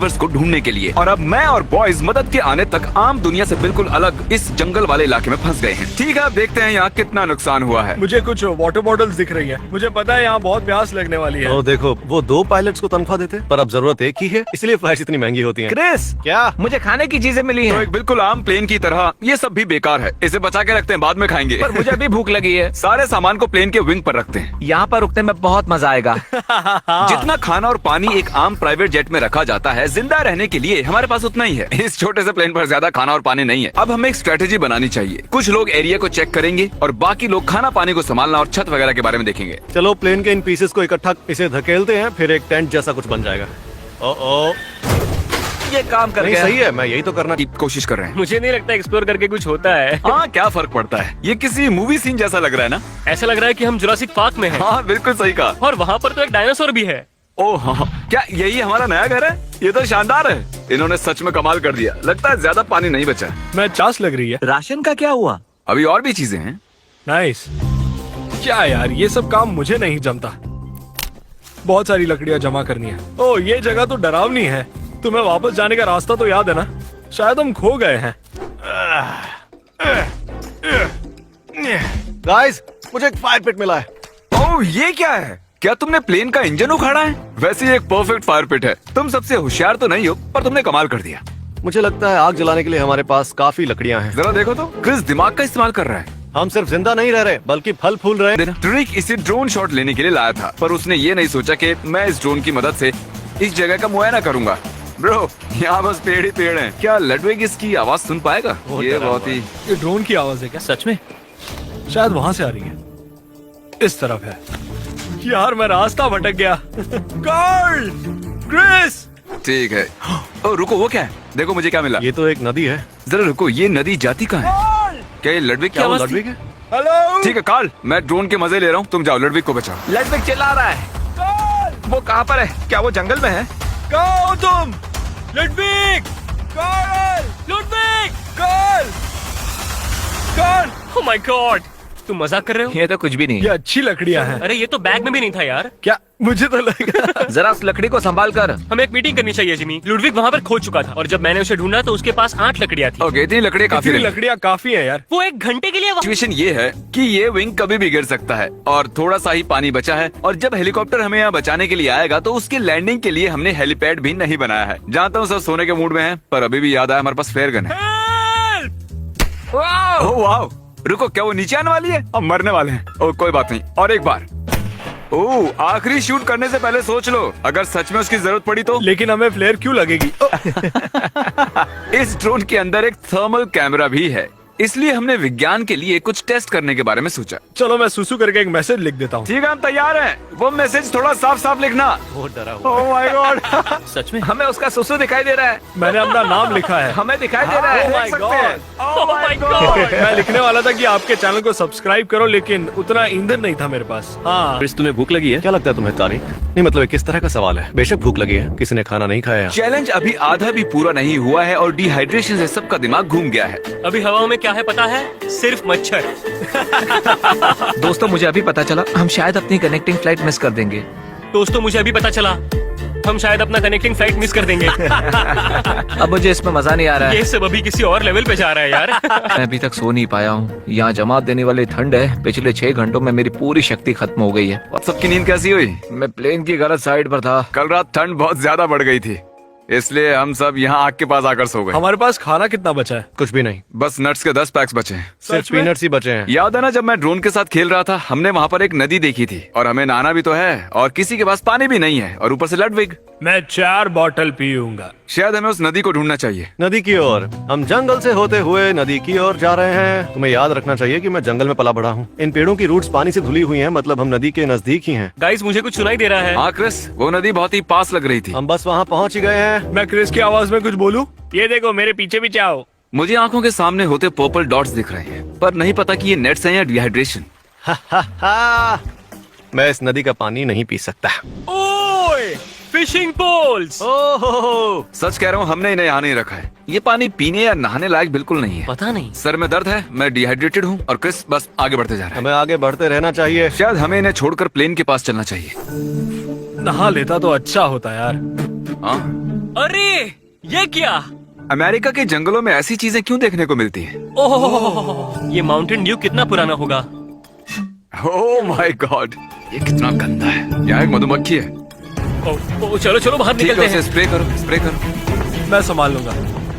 को ढूंढने के लिए। और अब मैं और बॉयज मदद के आने तक आम दुनिया से बिल्कुल अलग इस जंगल वाले इलाके में फंस गए हैं। ठीक है, अब देखते हैं यहाँ कितना नुकसान हुआ है। मुझे कुछ वाटर बॉटल्स दिख रही है। मुझे पता है यहाँ बहुत प्यास लगने वाली है। ओ देखो, वो 2 पायलट्स को तनख्वाह देते, पर अब जरूरत एक ही है, इसलिए फ्लाइट्स इतनी महंगी होती हैं। क्रिस, क्या? मुझे खाने की चीजें मिली तो हैं। एक बिल्कुल आम प्लेन की तरह ये सब भी बेकार है। इसे बचा के रखते हैं, बाद में खाएंगे। पर मुझे अभी भूख लगी है। सारे सामान को प्लेन के विंग पर रखते हैं। यहाँ पर रुकने में बहुत मजा आएगा। जितना खाना और पानी एक आम प्राइवेट जेट में रखा जाता है, जिंदा रहने के लिए हमारे पास उतना ही है। इस छोटे से प्लेन पर ज्यादा खाना और पानी नहीं है। अब हमें एक स्ट्रेटेजी बनानी चाहिए। कुछ लोग एरिया को चेक करेंगे और बाकी लोग खाना पानी को संभालना और छत वगैरह के बारे में देखेंगे। चलो प्लेन के इन पीसेस को इकट्ठा इसे धकेलते हैं, फिर एक टेंट जैसा कुछ बन जाएगा। ओ ये काम कर नहीं, गया। सही है, मैं यही तो करना। की कोशिश कर रहे हैं। मुझे नहीं लगता एक्सप्लोर करके कुछ होता है। हाँ, क्या फर्क पड़ता है। ये किसी मूवी सीन जैसा लग रहा है ना। ऐसा लग रहा है कि हम जुरासिक पार्क में हैं। हाँ, बिल्कुल सही कहा। और वहाँ पर तो एक डायनासोर भी है। ओह हाँ, क्या यही हमारा नया घर है? ये तो शानदार है। इन्होंने सच में कमाल कर दिया। लगता है ज्यादा पानी नहीं बचा। मैं चास लग रही है। राशन का क्या हुआ? अभी और भी चीजें हैं। नाइस। क्या यार, ये सब काम मुझे नहीं जमता। बहुत सारी लकड़ियां जमा करनी है। ओ, ये जगह तो डरावनी है। तुम्हें वापस जाने का रास्ता तो याद है ना? शायद हम खो गए हैं। गाइस, मुझे एक फायर पिट मिला है। ओह, ये क्या है? क्या तुमने प्लेन का इंजन उखाड़ा है? वैसे ये एक परफेक्ट फायर पिट है। तुम सबसे होशियार तो नहीं हो, पर तुमने कमाल कर दिया। मुझे लगता है आग जलाने के लिए हमारे पास काफी लकड़ियां हैं। जरा देखो तो, क्रिस दिमाग का इस्तेमाल कर रहा है। हम सिर्फ जिंदा नहीं रह रहे, बल्कि फल फूल रहे हैं। ट्रिक इसे ड्रोन शॉट लेने के लिए लाया था, पर उसने ये नहीं सोचा कि मैं इस ड्रोन की मदद से इस जगह का मुआयना करूंगा। ब्रो, यहाँ बस पेड़ ही पेड़ हैं। क्या लडविग इसकी आवाज सुन पाएगा? ये बहुत ही ये ड्रोन की आवाज है क्या? सच में? शायद वहां से आ रही है। इस तरफ है। यार, मैं रास्ता भटक गया। कार्ल! क्रिस! ठीक है। ओ रुको, वो क्या है? देखो मुझे क्या मिला। ये तो एक नदी है। जरा रुको, ये नदी जाती कहाँ है? क्या ये लडविग की क्या वो आवाज थी? लडविग है? हेलो! ठीक है कार्ल, मैं ड्रोन के मजे ले रहा हूँ। तुम जाओ, लडविग को बचाओ। लड़विक चिल्ला रहा है। वो कहाँ पर है? क्या वो जंगल में है? कहाँ हो तुम? Ludwig! Karl! Ludwig! Karl! Karl! Oh my God, तुम मजाक कर रहे हो? ये तो कुछ भी नहीं ये है। अच्छी लकड़ियां हैं। अरे ये तो बैग में भी नहीं था यार। क्या? मुझे तो लगा। जरा उस लकड़ी को संभाल कर। हमें एक मीटिंग करनी चाहिए जिमी। लुडविग वहाँ पर खो चुका था और जब मैंने उसे ढूंढा तो उसके पास 8 लकड़ियाँ थी। ओके, इतनी लकड़ियाँ काफी इतनी रही। लकड़ियां काफी है यार। वो 1 घंटे के लिए वहाँ- सिचुएशन ये है कि ये विंग कभी भी गिर सकता है और थोड़ा सा ही पानी बचा है। और जब हेलीकॉप्टर हमें यहाँ बचाने के लिए आएगा तो उसकी लैंडिंग के लिए हमने हेलीपैड भी नहीं बनाया है। जानता हूँ सब सोने के मूड में है, पर अभी भी याद आया हमारे पास फ्लेयर गन है। ओह वाह! रुको, क्या वो नीचे आने वाली है? अब मरने वाले हैं। ओह कोई बात नहीं, और एक बार। ओह, आखिरी शूट करने से पहले सोच लो, अगर सच में उसकी जरूरत पड़ी तो। लेकिन हमें फ्लेयर क्यों लगेगी? इस ड्रोन के अंदर एक थर्मल कैमरा भी है, इसलिए हमने विज्ञान के लिए कुछ टेस्ट करने के बारे में सोचा। चलो मैं सुसु करके एक मैसेज लिख देता हूँ। ठीक है, हम तैयार हैं। वो मैसेज थोड़ा साफ साफ लिखना। बहुत डरा हुआ। ओह माय गॉड! सच में? हमें उसका सुसु दिखाई दे रहा है। मैंने अपना नाम लिखा है। हमें दिखाई दे रहा Oh है। my देख सकते हैं। Oh my God! मैं लिखने वाला था कि आपके चैनल को सब्सक्राइब करो, लेकिन उतना ईंधन नहीं था मेरे पास। हाँ, क्रिस, तुम्हें भूख लगी है? क्या लगता है तुम्हें तारीख? नहीं मतलब ये किस तरह का सवाल है? बेशक भूख लगी है, किसी ने खाना नहीं खाया। चैलेंज अभी आधा भी पूरा नहीं हुआ है और डिहाइड्रेशन से सबका दिमाग घूम गया है। अभी हवाओं में क्या है पता है? सिर्फ मच्छर। दोस्तों, मुझे अभी पता चला हम शायद अपनी कनेक्टिंग फ्लाइट मिस कर देंगे। दोस्तों, मुझे अभी पता चला हम शायद अपना कनेक्टिंग फ्लाइट मिस कर देंगे। अब मुझे इसमें मजा नहीं आ रहा ये है। सब अभी किसी और लेवल पे जा रहा है यार। मैं अभी तक सो नहीं पाया हूँ। यहाँ जमात देने वाली ठंड है। पिछले 6 घंटों में मेरी पूरी शक्ति खत्म हो गई है। और सबकी नींद कैसी हुई? मैं प्लेन की गलत साइड पर था। कल रात ठंड बहुत ज्यादा बढ़ गई थी, इसलिए हम सब यहाँ आग के पास आकर सो गए। हमारे पास खाना कितना बचा है? कुछ भी नहीं, बस नट्स के 10 पैक्स बचे हैं। सिर्फ सच में? पीनट्स ही बचे हैं। याद है ना, जब मैं ड्रोन के साथ खेल रहा था, हमने वहाँ पर एक नदी देखी थी और हमें नहाना भी तो है और किसी के पास पानी भी नहीं है और ऊपर से लडविग। मैं 4 बॉटल पीऊंगा। शायद हमें उस नदी को ढूंढना चाहिए। नदी की ओर। हम जंगल से होते हुए नदी की ओर जा रहे हैं। तुम्हें याद रखना चाहिए कि मैं जंगल में पला बड़ा हूँ। इन पेड़ों की रूट्स पानी से धुली हुई हैं, मतलब हम नदी के नजदीक ही हैं। गाइस, मुझे कुछ सुनाई दे रहा है। हाँ क्रिस, वो नदी बहुत ही पास लग रही थी। हम बस वहाँ पहुँच ही गए हैं। मैं क्रिस की आवाज में कुछ बोलूं? ये देखो, मेरे पीछे पीछे आओ। मुझे आंखों के सामने होते पर्पल डॉट्स दिख रहे हैं, पर नहीं पता कि ये नेट्स हैं या डिहाइड्रेशन। मैं इस नदी का पानी नहीं पी सकता। ओए, फिशिंग पोल्स। ओह, सच कह रहा हूँ, हमने इन्हें यहाँ नहीं रखा है। ये पानी पीने या नहाने लायक बिल्कुल नहीं है। पता नहीं। सर में दर्द है, मैं डिहाइड्रेटेड हूँ और क्रिस बस आगे बढ़ते जा रहा है। हमें आगे बढ़ते रहना चाहिए। शायद हमें इन्हें छोड़कर प्लेन के पास चलना चाहिए। नहा लेता तो अच्छा होता यार। हाँ? अरे ये क्या? अमेरिका के जंगलों में ऐसी चीजें क्यों देखने को मिलती हैं? ओह, ये माउंटेन ड्यू कितना पुराना होगा? ओह माय गॉड, ये कितना गंदा है। यहाँ एक मधुमक्खी है। ओह, चलो चलो बाहर ठीक है, निकलते उसे हैं। स्प्रे करो, स्प्रे करो। मैं संभाल लूंगा।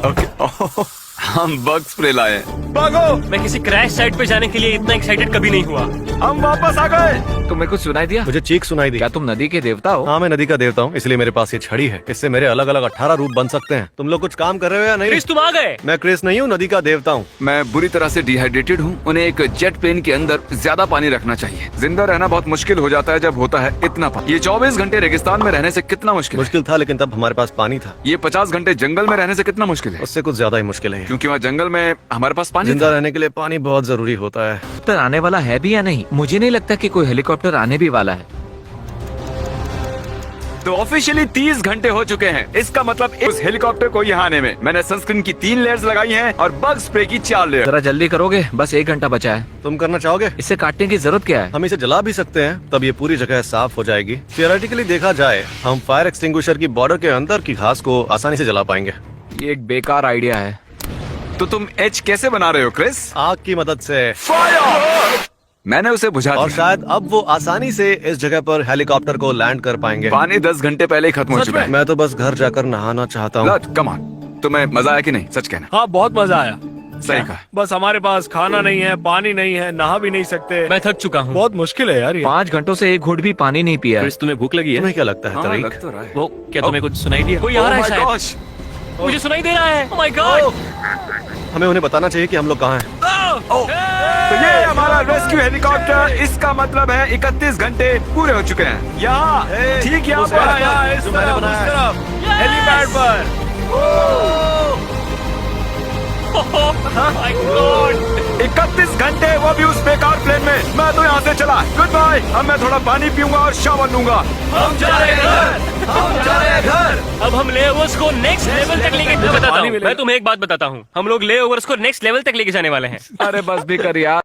ओके। हम बग स्प्रे लाए हैं। भागो। मैं किसी क्रैश साइट पे जाने के लिए इतना एक्साइटेड कभी नहीं हुआ। हम वापस आ गए। तुम्हें कुछ सुनाई दिया? मुझे चीख सुनाई दी। क्या तुम नदी के देवता हो? हाँ, मैं नदी का देवता हूँ, इसलिए मेरे पास ये छड़ी है। इससे मेरे अलग अलग 18 रूप बन सकते हैं। तुम लोग कुछ काम कर रहे हो या नहीं? क्रिस तुम आ गए। मैं क्रिस नहीं हूँ, नदी का देवता हूँ। मैं बुरी तरह से डिहाइड्रेटेड हूँ। उन्हें एक जेट प्लेन के अंदर ज्यादा पानी रखना चाहिए। जिंदा रहना बहुत मुश्किल हो जाता है जब होता है इतना पानी। ये 24 घंटे रेगिस्तान में रहने से कितना मुश्किल है? मुश्किल था, लेकिन तब हमारे पास पानी था। ये 50 घंटे जंगल में रहने से कितना मुश्किल है? उससे कुछ ज्यादा ही मुश्किल है। क्योंकि वहाँ जंगल में हमारे पास पानी जिंदा था। रहने के लिए पानी बहुत जरूरी होता है। हेलीकॉप्टर आने वाला है भी या नहीं? मुझे नहीं लगता कि कोई हेलीकॉप्टर आने भी वाला है। तो ऑफिशियली 30 घंटे हो चुके हैं। इसका मतलब उस हेलीकॉप्टर को यहाँ आने में मैंने सनस्क्रीन की 3 लेयर्स लगाई हैं और बग स्प्रे की 4 लेयर। जरा जल्दी करोगे, बस 1 घंटा बचा है। तुम करना चाहोगे? इसे काटने की जरूरत क्या है? हम इसे जला भी सकते हैं, तब ये पूरी जगह साफ हो जाएगी। थियोरेटिकली देखा जाए, हम फायर एक्सटिंग्विशर की बॉर्डर के अंदर की घास को आसानी से जला पाएंगे। ये एक बेकार आइडिया है। तो तुम एच कैसे बना रहे हो क्रिस? आग की मदद से। फायर! मैंने उसे बुझा और दिया। शायद अब वो आसानी से इस जगह पर हेलीकॉप्टर को लैंड कर पाएंगे। पानी 10 घंटे पहले ही खत्म हो चुका है। मैं तो बस घर जाकर नहाना चाहता हूँ। कम ऑन, तुम्हें मजा आया कि नहीं? सच कहना। हाँ, बहुत मजा आया। सही कहा। बस हमारे पास खाना नहीं है, पानी नहीं है, नहा भी नहीं सकते। मैं थक चुका हूँ। बहुत मुश्किल है यार ये। 5 घंटों से एक घूट भी पानी नहीं पिया है। क्रिस तुम्हें भूख लगी है? तुम्हें क्या लगता है हाँ, तरीक? लग तो रहा है। वो क्या तुम्हें कुछ सुनाई दिया? कोई आ Oh रहा है my शायद। gosh! मुझे सुनाई दे रहा है। ओह माय गॉड। हमें उन्हें बताना चाहिए कि हम लोग कहाँ हैं। तो ये हमारा रेस्क्यू हेलीकॉप्टर। इसका मतलब है 31 घंटे पूरे हो चुके हैं। यहाँ ठीक यहाँ उसे पर यहाँ इस जो मैंने तरफ, बनाया उस है। तरफ, हेलीपैड पर। My God. 31 घंटे, वो भी उस बेकार प्लेन में। मैं तो यहाँ से चला। Goodbye. अब मैं थोड़ा पानी पीऊंगा और शावर लूंगा। हम जा रहे हैं घर। हम जा रहे हैं घर। अब हम लेओवर्स को नेक्स्ट लेवल तक लेके बताता हूँ। मैं तुम्हें एक बात बताता हूँ, हम लोग लेओवर्स को नेक्स्ट लेवल तक लेके जाने वाले हैं। अरे बस भी कर यार।